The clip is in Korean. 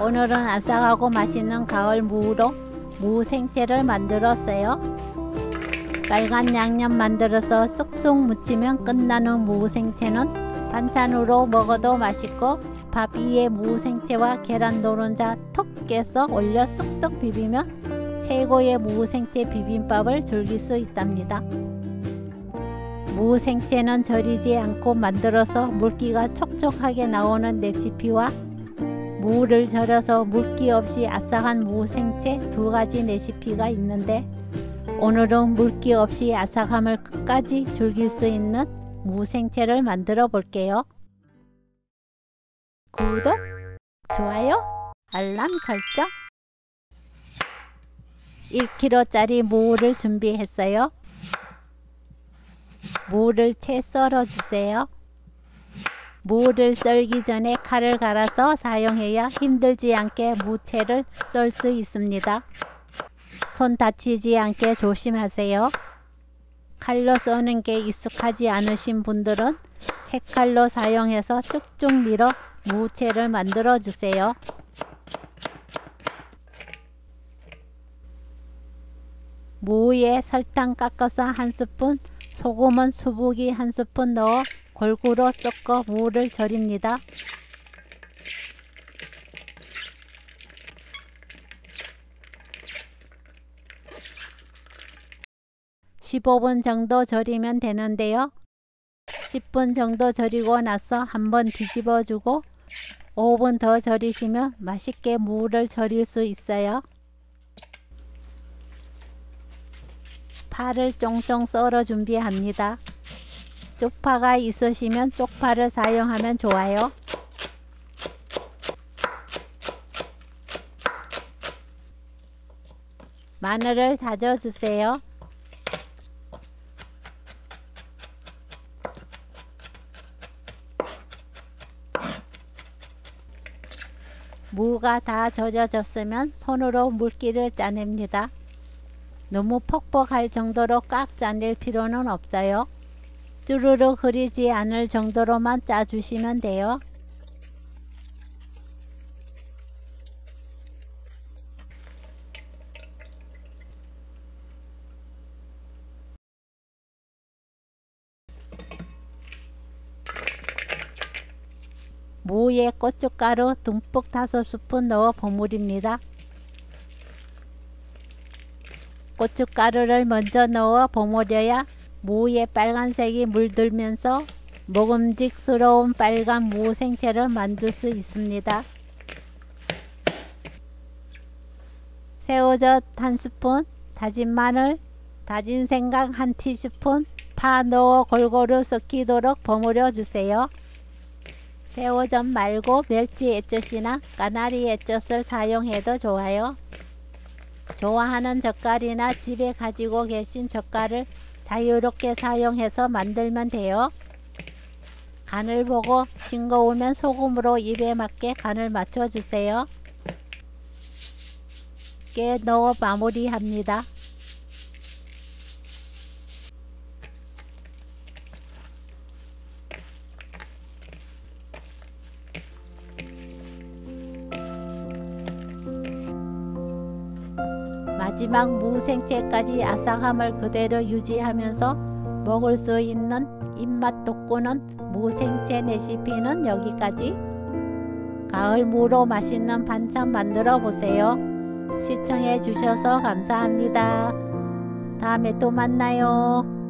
오늘은 아삭하고 맛있는 가을 무로 무 생채를 만들었어요. 빨간 양념 만들어서 쑥쑥 무치면 끝나는 무 생채는 반찬으로 먹어도 맛있고 밥 위에 무 생채와 계란 노른자 톡 깨서 올려 쑥쑥 비비면 최고의 무 생채 비빔밥을 즐길 수 있답니다. 무 생채는 절이지 않고 만들어서 물기가 촉촉하게 나오는 레시피와 무를 절여서 물기 없이 아삭한 무 생채 두 가지 레시피가 있는데 오늘은 물기 없이 아삭함을 끝까지 즐길 수 있는 무 생채를 만들어 볼게요. 구독, 좋아요, 알람 설정. 1kg짜리 무를 준비했어요. 무를 채 썰어 주세요. 무를 썰기 전에 칼을 갈아서 사용해야 힘들지 않게 무채를 썰 수 있습니다. 손 다치지 않게 조심하세요. 칼로 써는 게 익숙하지 않으신 분들은 채칼로 사용해서 쭉쭉 밀어 무채를 만들어 주세요. 무에 설탕 깎아서 1스푼, 소금은 수북이 1스푼 넣어 골고루 섞어 무를 절입니다. 15분 정도 절이면 되는데요. 10분 정도 절이고 나서 한번 뒤집어 주고 5분 더 절이시면 맛있게 무를 절일 수 있어요. 파를 쫑쫑 썰어 준비합니다. 쪽파가 있으시면 쪽파를 사용하면 좋아요. 마늘을 다져 주세요. 무가 다 절여졌으면 손으로 물기를 짜냅니다. 너무 퍽퍽할 정도로 꽉 짜낼 필요는 없어요. 쭈루룩 흐리지 않을 정도로만 짜주시면 돼요. 무에 고춧가루 듬뿍 5스푼 넣어 버무립니다. 고춧가루를 먼저 넣어 버무려야 무에 빨간색이 물들면서 먹음직스러운 빨간 무 생채를 만들 수 있습니다. 새우젓 1스푼, 다진 마늘, 다진 생강 1티스푼, 파 넣어 골고루 섞이도록 버무려 주세요. 새우젓 말고 멸치 액젓이나 까나리 액젓을 사용해도 좋아요. 좋아하는 젓갈이나 집에 가지고 계신 젓갈을 자유롭게 사용해서 만들면 돼요. 간을 보고 싱거우면 소금으로 입에 맞게 간을 맞춰주세요. 깨 넣어 마무리합니다. 마지막 무 생채까지 아삭함을 그대로 유지하면서 먹을 수 있는 입맛 돋구는 무 생채 레시피는 여기까지. 가을 무로 맛있는 반찬 만들어 보세요. 시청해 주셔서 감사합니다. 다음에 또 만나요.